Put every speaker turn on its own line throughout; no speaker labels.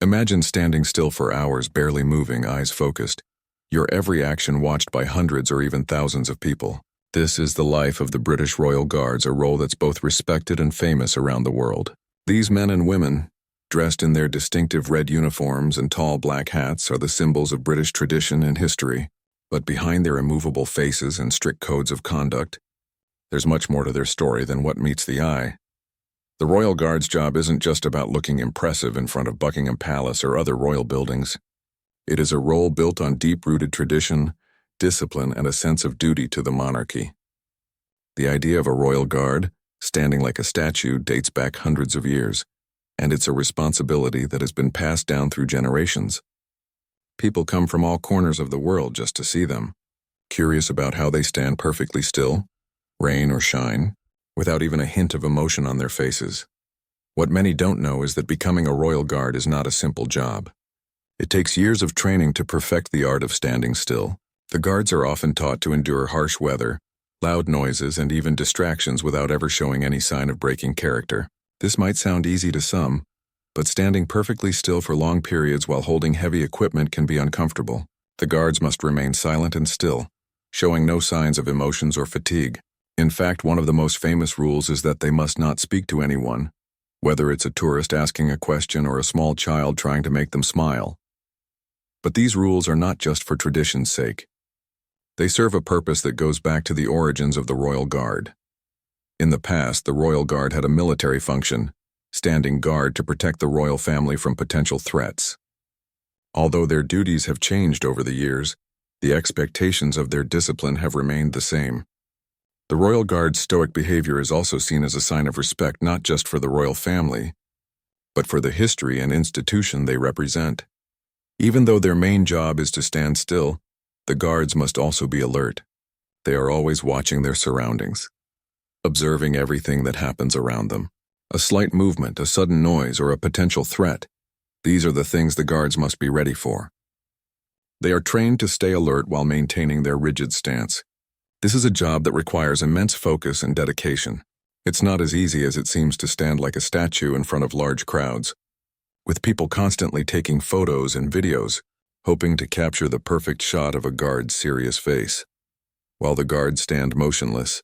Imagine standing still for hours, barely moving, eyes focused, your every action watched by hundreds or even thousands of people. This is the life of the British Royal Guards, a role that's both respected and famous around the world. These men and women, dressed in their distinctive red uniforms and tall black hats, are the symbols of British tradition and history. But behind their immovable faces and strict codes of conduct, there's much more to their story than what meets the eye. The Royal Guard's job isn't just about looking impressive in front of Buckingham Palace or other royal buildings. It is a role built on deep-rooted tradition, discipline, and a sense of duty to the monarchy. The idea of a royal guard, standing like a statue, dates back hundreds of years, and it's a responsibility that has been passed down through generations. People come from all corners of the world just to see them, curious about how they stand perfectly still, rain or shine, without even a hint of emotion on their faces. What many don't know is that becoming a royal guard is not a simple job. It takes years of training to perfect the art of standing still. The guards are often taught to endure harsh weather, loud noises, and even distractions without ever showing any sign of breaking character. This might sound easy to some, but standing perfectly still for long periods while holding heavy equipment can be uncomfortable. The guards must remain silent and still, showing no signs of emotions or fatigue. In fact, one of the most famous rules is that they must not speak to anyone, whether it's a tourist asking a question or a small child trying to make them smile. But these rules are not just for tradition's sake. They serve a purpose that goes back to the origins of the Royal Guard. In the past, the Royal Guard had a military function, standing guard to protect the royal family from potential threats. Although their duties have changed over the years, the expectations of their discipline have remained the same. The Royal Guard's stoic behavior is also seen as a sign of respect not just for the royal family, but for the history and institution they represent. Even though their main job is to stand still, the guards must also be alert. They are always watching their surroundings, observing everything that happens around them. A slight movement, a sudden noise, or a potential threat. These are the things the guards must be ready for. They are trained to stay alert while maintaining their rigid stance. This is a job that requires immense focus and dedication. It's not as easy as it seems to stand like a statue in front of large crowds, with people constantly taking photos and videos, hoping to capture the perfect shot of a guard's serious face. While the guards stand motionless,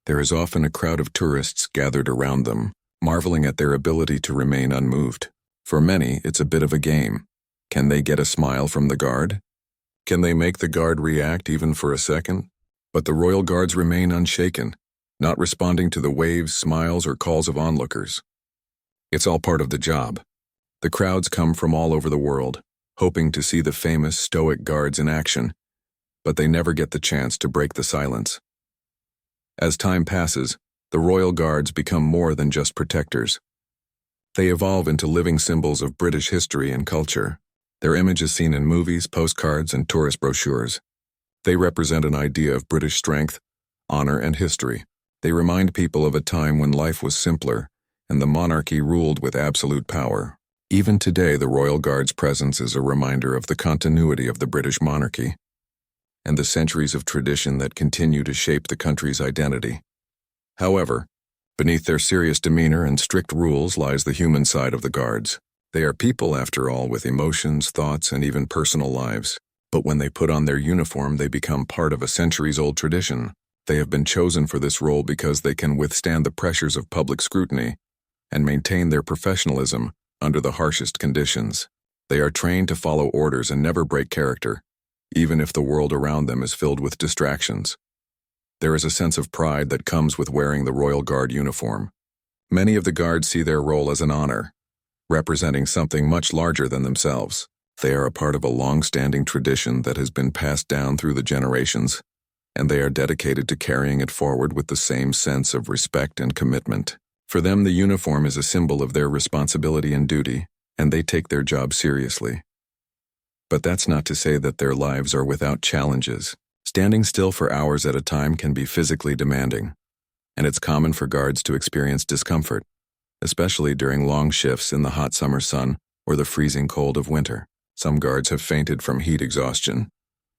there is often a crowd of tourists gathered around them, marveling at their ability to remain unmoved. For many, it's a bit of a game. Can they get a smile from the guard? Can they make the guard react even for a second? But the Royal Guards remain unshaken, not responding to the waves, smiles, or calls of onlookers. It's all part of the job. The crowds come from all over the world, hoping to see the famous stoic guards in action, but they never get the chance to break the silence. As time passes, the Royal Guards become more than just protectors. They evolve into living symbols of British history and culture. Their image is seen in movies, postcards, and tourist brochures. They represent an idea of British strength, honor, and history. They remind people of a time when life was simpler and the monarchy ruled with absolute power. Even today, the Royal Guard's presence is a reminder of the continuity of the British monarchy and the centuries of tradition that continue to shape the country's identity. However, beneath their serious demeanor and strict rules lies the human side of the guards. They are people, after all, with emotions, thoughts, and even personal lives. But when they put on their uniform, they become part of a centuries-old tradition. They have been chosen for this role because they can withstand the pressures of public scrutiny and maintain their professionalism under the harshest conditions. They are trained to follow orders and never break character, even if the world around them is filled with distractions. There is a sense of pride that comes with wearing the Royal Guard uniform. Many of the guards see their role as an honor, representing something much larger than themselves. They are a part of a long-standing tradition that has been passed down through the generations, and they are dedicated to carrying it forward with the same sense of respect and commitment. For them, the uniform is a symbol of their responsibility and duty, and they take their job seriously. But that's not to say that their lives are without challenges. Standing still for hours at a time can be physically demanding, and it's common for guards to experience discomfort, especially during long shifts in the hot summer sun or the freezing cold of winter. Some guards have fainted from heat exhaustion,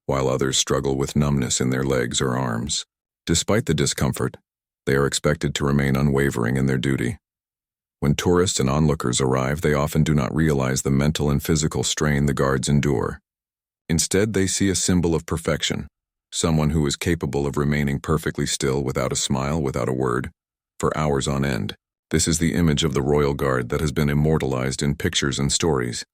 while others struggle with numbness in their legs or arms. Despite the discomfort, they are expected to remain unwavering in their duty. When tourists and onlookers arrive, they often do not realize the mental and physical strain the guards endure. Instead, they see a symbol of perfection, someone who is capable of remaining perfectly still without a smile, without a word, for hours on end. This is the image of the royal guard that has been immortalized in pictures and stories.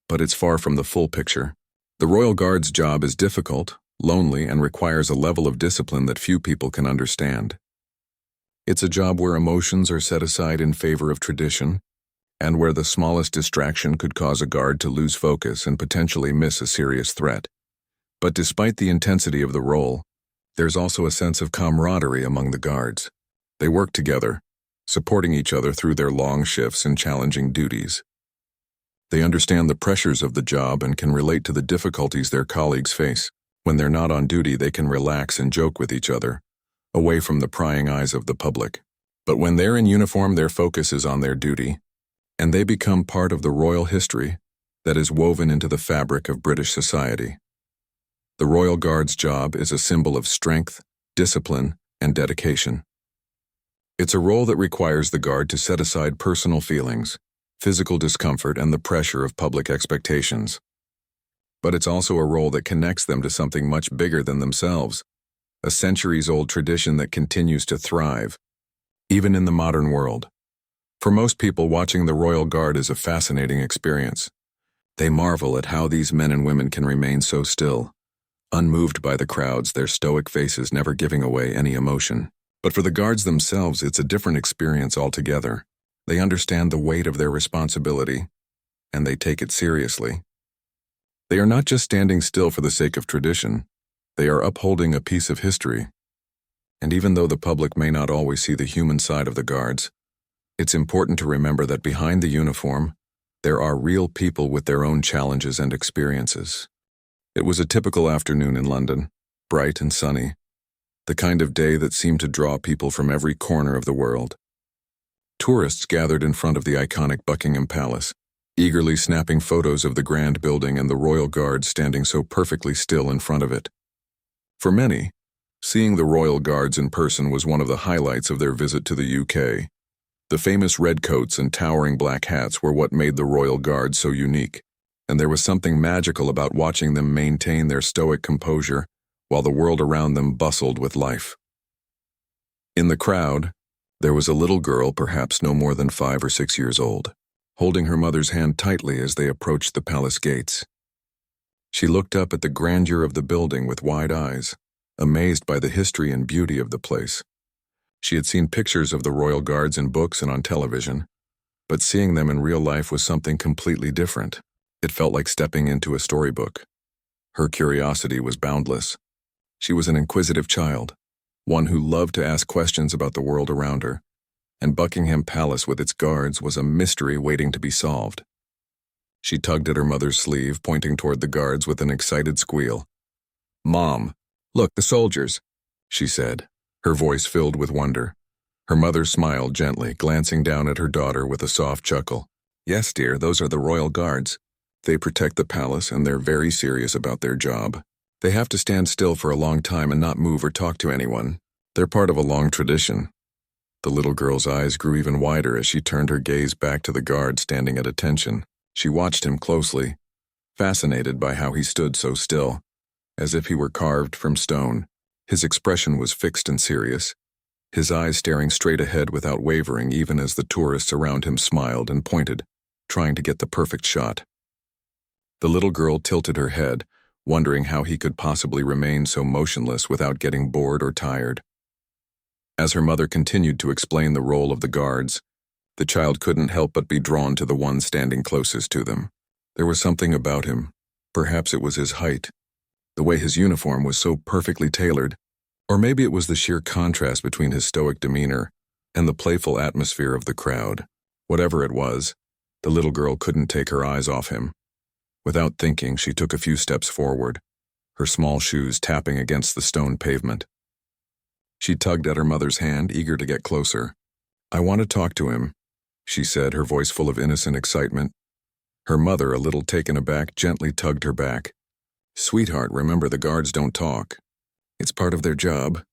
But it's far from the full picture. The royal guard's job is difficult, lonely, and requires a level of discipline that few people can understand. It's a job where emotions are set aside in favor of tradition, and where the smallest distraction could cause a guard to lose focus and potentially miss a serious threat. But despite the intensity of the role, there's also a sense of camaraderie among the guards. They work together, supporting each other through their long shifts and challenging duties. They understand the pressures of the job and can relate to the difficulties their colleagues face. When they're not on duty, they can relax and joke with each other, away from the prying eyes of the public. But when they're in uniform, their focus is on their duty, and they become part of the royal history that is woven into the fabric of British society. The Royal Guard's job is a symbol of strength, discipline, and dedication. It's a role that requires the guard to set aside personal feelings, physical discomfort, and the pressure of public expectations. But it's also a role that connects them to something much bigger than themselves, a centuries-old tradition that continues to thrive, even in the modern world. For most people, watching the Royal Guard is a fascinating experience. They marvel at how these men and women can remain so still, unmoved by the crowds, their stoic faces never giving away any emotion. But for the guards themselves, it's a different experience altogether. They understand the weight of their responsibility, and they take it seriously. They are not just standing still for the sake of tradition, they are upholding a piece of history. And even though the public may not always see the human side of the guards, it's important to remember that behind the uniform, there are real people with their own challenges and experiences. It was a typical afternoon in London, bright and sunny, the kind of day that seemed to draw people from every corner of the world. Tourists gathered in front of the iconic Buckingham Palace, eagerly snapping photos of the grand building and the royal guard standing so perfectly still in front of it. For many, seeing the royal guards in person was one of the highlights of their visit to the UK. The famous red coats and towering black hats were what made the royal guard so unique, and there was something magical about watching them maintain their stoic composure while the world around them bustled with life. In the crowd, there was a little girl, perhaps no more than 5 or 6 years old, holding her mother's hand tightly as they approached the palace gates. She looked up at the grandeur of the building with wide eyes, amazed by the history and beauty of the place. She had seen pictures of the royal guards in books and on television, but seeing them in real life was something completely different. It felt like stepping into a storybook. Her curiosity was boundless. She was an inquisitive child, one who loved to ask questions about the world around her, and Buckingham Palace with its guards was a mystery waiting to be solved. She tugged at her mother's sleeve, pointing toward the guards with an excited squeal. "Mom, look, the soldiers," she said, her voice filled with wonder. Her mother smiled gently, glancing down at her daughter with a soft chuckle. "Yes, dear, those are the royal guards. They protect the palace, and they're very serious about their job. They have to stand still for a long time and not move or talk to anyone. They're part of a long tradition." The little girl's eyes grew even wider as she turned her gaze back to the guard standing at attention. She watched him closely, fascinated by how he stood so still, as if he were carved from stone. His expression was fixed and serious, his eyes staring straight ahead without wavering even as the tourists around him smiled and pointed, trying to get the perfect shot. The little girl tilted her head, wondering how he could possibly remain so motionless without getting bored or tired. As her mother continued to explain the role of the guards, the child couldn't help but be drawn to the one standing closest to them. There was something about him. Perhaps it was his height, the way his uniform was so perfectly tailored, or maybe it was the sheer contrast between his stoic demeanor and the playful atmosphere of the crowd. Whatever it was, the little girl couldn't take her eyes off him. Without thinking, she took a few steps forward, her small shoes tapping against the stone pavement. She tugged at her mother's hand, eager to get closer. "I want to talk to him," she said, her voice full of innocent excitement. Her mother, a little taken aback, gently tugged her back. "Sweetheart, remember the guards don't talk. It's part of their job.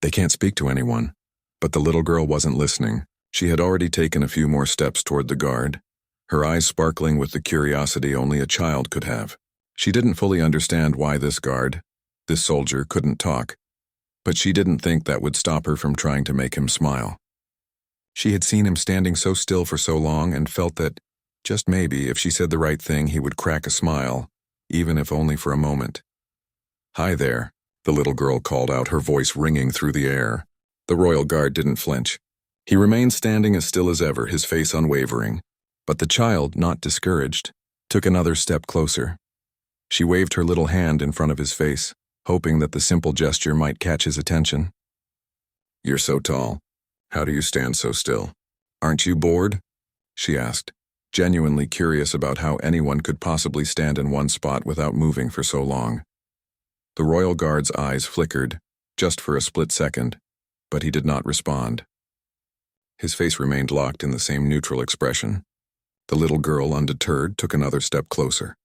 They can't speak to anyone." But the little girl wasn't listening. She had already taken a few more steps toward the guard, her eyes sparkling with the curiosity only a child could have. She didn't fully understand why this soldier, couldn't talk, but she didn't think that would stop her from trying to make him smile. She had seen him standing so still for so long and felt that, just maybe, if she said the right thing, he would crack a smile, even if only for a moment. "Hi there," the little girl called out, her voice ringing through the air. The royal guard didn't flinch. He remained standing as still as ever, his face unwavering. But the child, not discouraged, took another step closer. She waved her little hand in front of his face, hoping that the simple gesture might catch his attention. "You're so tall. How do you stand so still? Aren't you bored?" she asked, genuinely curious about how anyone could possibly stand in one spot without moving for so long. The royal guard's eyes flickered, just for a split second, but he did not respond. His face remained locked in the same neutral expression. The little girl, undeterred, took another step closer,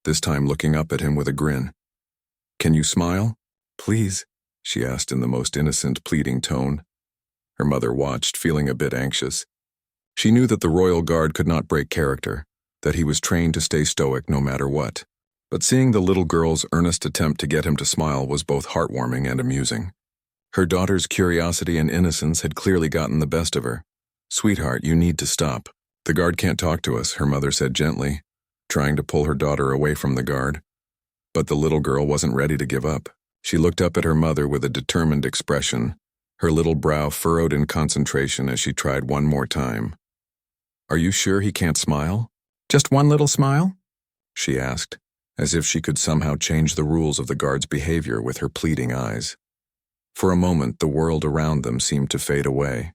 this time looking up at him with a grin. "Can you smile? Please?" she asked in the most innocent, pleading tone. Her mother watched, feeling a bit anxious. She knew that the royal guard could not break character, that he was trained to stay stoic no matter what. But seeing the little girl's earnest attempt to get him to smile was both heartwarming and amusing. Her daughter's curiosity and innocence had clearly gotten the best of her. "Sweetheart, you need to stop. The guard can't talk to us," her mother said gently, trying to pull her daughter away from the guard. But the little girl wasn't ready to give up. She looked up at her mother with a determined expression, her little brow furrowed in concentration as she tried one more time. "Are you sure he can't smile? Just one little smile?" she asked, as if she could somehow change the rules of the guard's behavior with her pleading eyes. For a moment, the world around them seemed to fade away.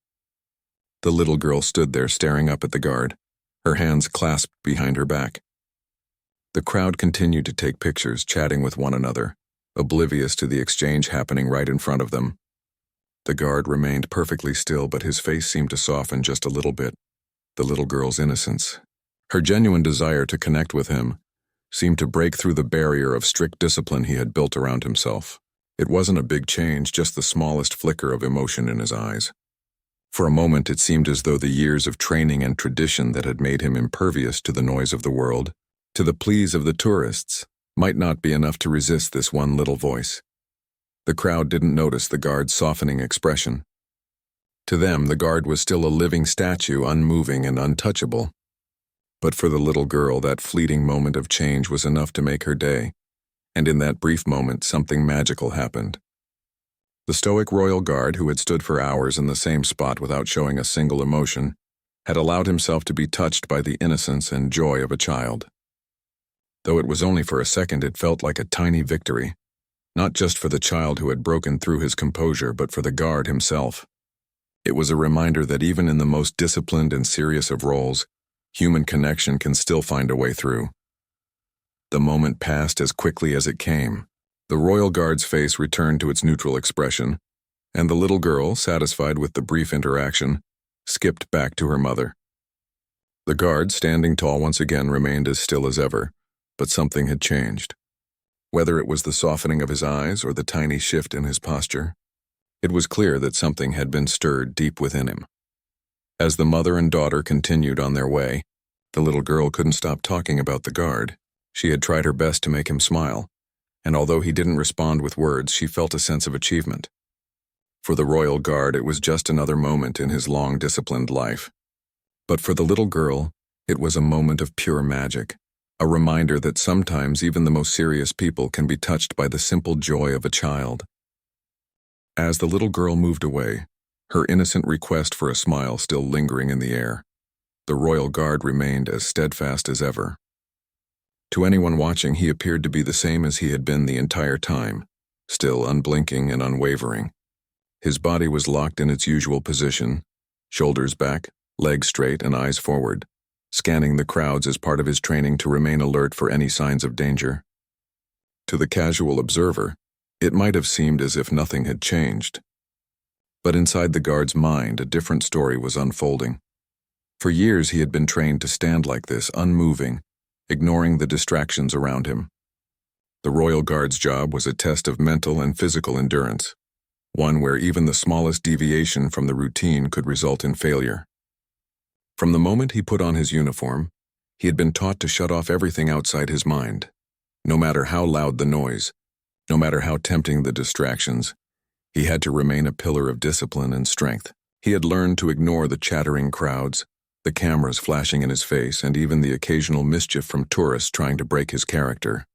The little girl stood there staring up at the guard, her hands clasped behind her back. The crowd continued to take pictures, chatting with one another, oblivious to the exchange happening right in front of them. The guard remained perfectly still, but his face seemed to soften just a little bit. The little girl's innocence, her genuine desire to connect with him, seemed to break through the barrier of strict discipline he had built around himself. It wasn't a big change, just the smallest flicker of emotion in his eyes. For a moment it seemed as though the years of training and tradition that had made him impervious to the noise of the world, to the pleas of the tourists, might not be enough to resist this one little voice. The crowd didn't notice the guard's softening expression. To them, the guard was still a living statue, unmoving and untouchable. But for the little girl, that fleeting moment of change was enough to make her day, and in that brief moment, something magical happened. The stoic royal guard, who had stood for hours in the same spot without showing a single emotion, had allowed himself to be touched by the innocence and joy of a child. Though it was only for a second, it felt like a tiny victory, not just for the child who had broken through his composure, but for the guard himself. It was a reminder that even in the most disciplined and serious of roles, human connection can still find a way through. The moment passed as quickly as it came. The royal guard's face returned to its neutral expression, and the little girl, satisfied with the brief interaction, skipped back to her mother. The guard, standing tall once again, remained as still as ever, but something had changed. Whether it was the softening of his eyes or the tiny shift in his posture, it was clear that something had been stirred deep within him. As the mother and daughter continued on their way, the little girl couldn't stop talking about the guard. She had tried her best to make him smile, and although he didn't respond with words, she felt a sense of achievement. For the royal guard, it was just another moment in his long, disciplined life. But for the little girl, it was a moment of pure magic, a reminder that sometimes even the most serious people can be touched by the simple joy of a child. As the little girl moved away, her innocent request for a smile still lingering in the air, the royal guard remained as steadfast as ever. To anyone watching, he appeared to be the same as he had been the entire time, still unblinking and unwavering. His body was locked in its usual position, shoulders back, legs straight and eyes forward, scanning the crowds as part of his training to remain alert for any signs of danger. To the casual observer, it might have seemed as if nothing had changed. But inside the guard's mind, a different story was unfolding. For years he had been trained to stand like this, unmoving, ignoring the distractions around him. The royal guard's job was a test of mental and physical endurance, one where even the smallest deviation from the routine could result in failure. From the moment he put on his uniform, he had been taught to shut off everything outside his mind. No matter how loud the noise, no matter how tempting the distractions, he had to remain a pillar of discipline and strength. He had learned to ignore the chattering crowds, the cameras flashing in his face, and even the occasional mischief from tourists trying to break his character.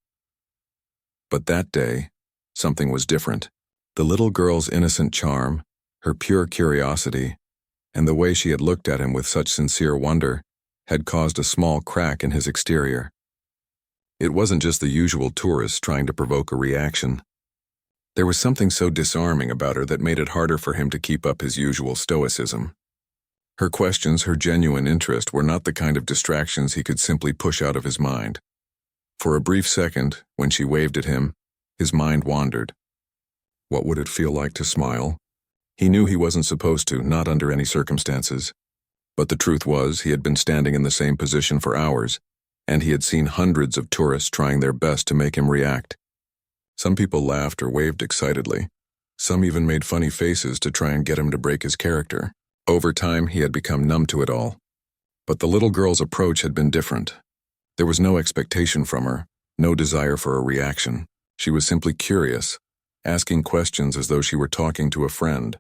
But that day, something was different. The little girl's innocent charm, her pure curiosity, and the way she had looked at him with such sincere wonder had caused a small crack in his exterior. It wasn't just the usual tourists trying to provoke a reaction. There was something so disarming about her that made it harder for him to keep up his usual stoicism. Her questions, her genuine interest, were not the kind of distractions he could simply push out of his mind. For a brief second, when she waved at him, his mind wandered. What would it feel like to smile? He knew he wasn't supposed to, not under any circumstances. But the truth was, he had been standing in the same position for hours, and he had seen hundreds of tourists trying their best to make him react. Some people laughed or waved excitedly. Some even made funny faces to try and get him to break his character. Over time, he had become numb to it all. But the little girl's approach had been different. There was no expectation from her, no desire for a reaction. She was simply curious, asking questions as though she were talking to a friend.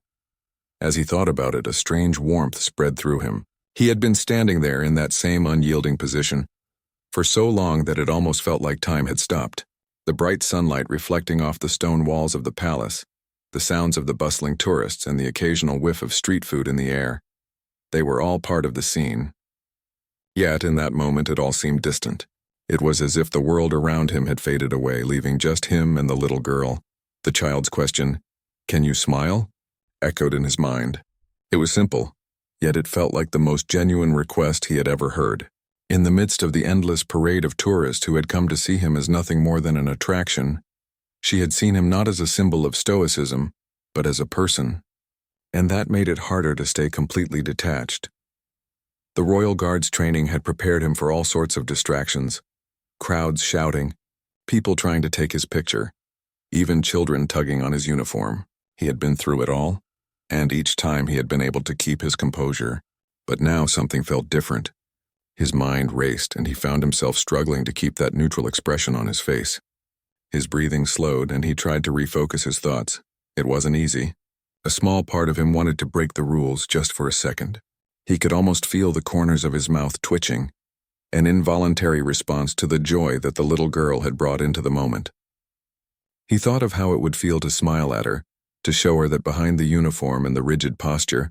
As he thought about it, a strange warmth spread through him. He had been standing there in that same unyielding position for so long that it almost felt like time had stopped. The bright sunlight reflecting off the stone walls of the palace, the sounds of the bustling tourists, and the occasional whiff of street food in the air. They were all part of the scene. Yet, in that moment, it all seemed distant. It was as if the world around him had faded away, leaving just him and the little girl. The child's question, "Can you smile?" echoed in his mind. It was simple, yet it felt like the most genuine request he had ever heard. In the midst of the endless parade of tourists who had come to see him as nothing more than an attraction, she had seen him not as a symbol of stoicism, but as a person. And that made it harder to stay completely detached. The Royal Guard's training had prepared him for all sorts of distractions. Crowds shouting, people trying to take his picture, even children tugging on his uniform. He had been through it all, and each time he had been able to keep his composure. But now something felt different. His mind raced, and he found himself struggling to keep that neutral expression on his face. His breathing slowed, and he tried to refocus his thoughts. It wasn't easy. A small part of him wanted to break the rules just for a second. He could almost feel the corners of his mouth twitching, an involuntary response to the joy that the little girl had brought into the moment. He thought of how it would feel to smile at her, to show her that behind the uniform and the rigid posture,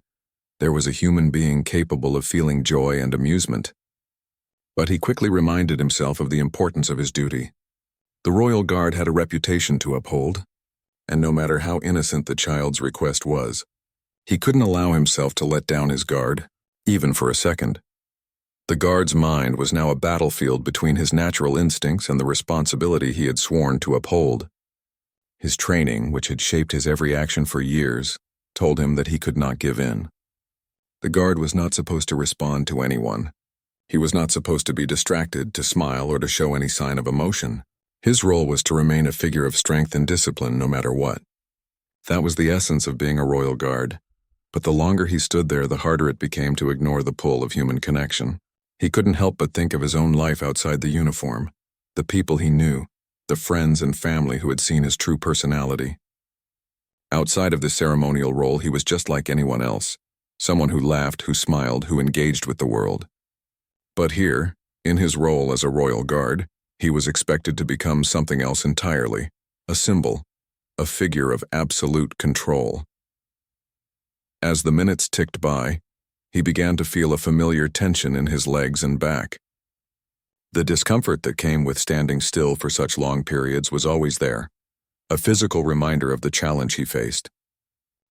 there was a human being capable of feeling joy and amusement. But he quickly reminded himself of the importance of his duty. The Royal Guard had a reputation to uphold, and no matter how innocent the child's request was, he couldn't allow himself to let down his guard, even for a second. The guard's mind was now a battlefield between his natural instincts and the responsibility he had sworn to uphold. His training, which had shaped his every action for years, told him that he could not give in. The guard was not supposed to respond to anyone. He was not supposed to be distracted, to smile, or to show any sign of emotion. His role was to remain a figure of strength and discipline no matter what. That was the essence of being a Royal Guard. But the longer he stood there, the harder it became to ignore the pull of human connection. He couldn't help but think of his own life outside the uniform, the people he knew, the friends and family who had seen his true personality. Outside of the ceremonial role, he was just like anyone else, someone who laughed, who smiled, who engaged with the world. But here, in his role as a Royal Guard, he was expected to become something else entirely, a symbol, a figure of absolute control. As the minutes ticked by, he began to feel a familiar tension in his legs and back. The discomfort that came with standing still for such long periods was always there, a physical reminder of the challenge he faced.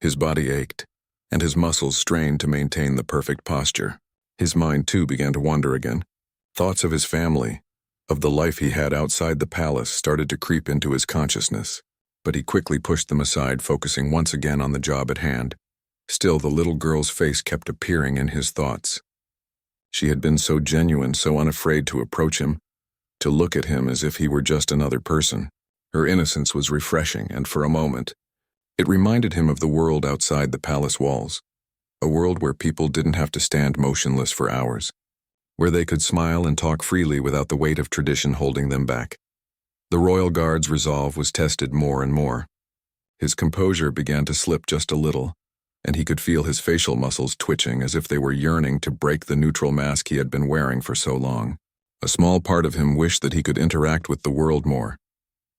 His body ached, and his muscles strained to maintain the perfect posture. His mind, too, began to wander again. Thoughts of his family, of the life he had outside the palace, started to creep into his consciousness, but he quickly pushed them aside, focusing once again on the job at hand. Still, the little girl's face kept appearing in his thoughts. She had been so genuine, so unafraid to approach him, to look at him as if he were just another person. Her innocence was refreshing, and for a moment, it reminded him of the world outside the palace walls. A world where people didn't have to stand motionless for hours, where they could smile and talk freely without the weight of tradition holding them back. The royal guard's resolve was tested more and more. His composure began to slip just a little, and he could feel his facial muscles twitching as if they were yearning to break the neutral mask he had been wearing for so long. A small part of him wished that he could interact with the world more,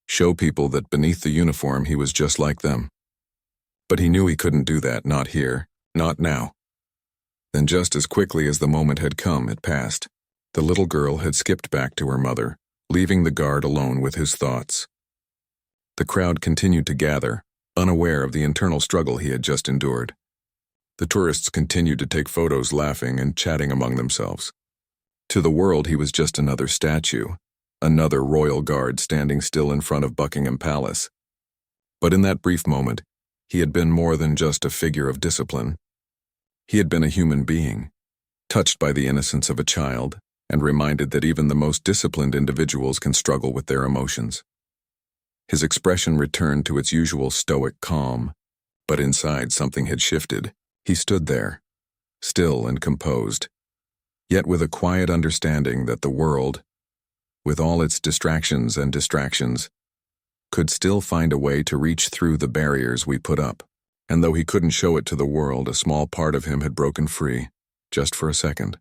show people that beneath the uniform he was just like them. But he knew he couldn't do that, not here, not now. Then just as quickly as the moment had come, it passed. The little girl had skipped back to her mother, leaving the guard alone with his thoughts. The crowd continued to gather, unaware of the internal struggle he had just endured. The tourists continued to take photos, laughing and chatting among themselves. To the world, he was just another statue, another royal guard standing still in front of Buckingham Palace. But in that brief moment, he had been more than just a figure of discipline. He had been a human being, touched by the innocence of a child, and reminded that even the most disciplined individuals can struggle with their emotions. His expression returned to its usual stoic calm, but inside something had shifted. He stood there, still and composed, yet with a quiet understanding that the world, with all its distractions and distractions, could still find a way to reach through the barriers we put up. And though he couldn't show it to the world, a small part of him had broken free, just for a second.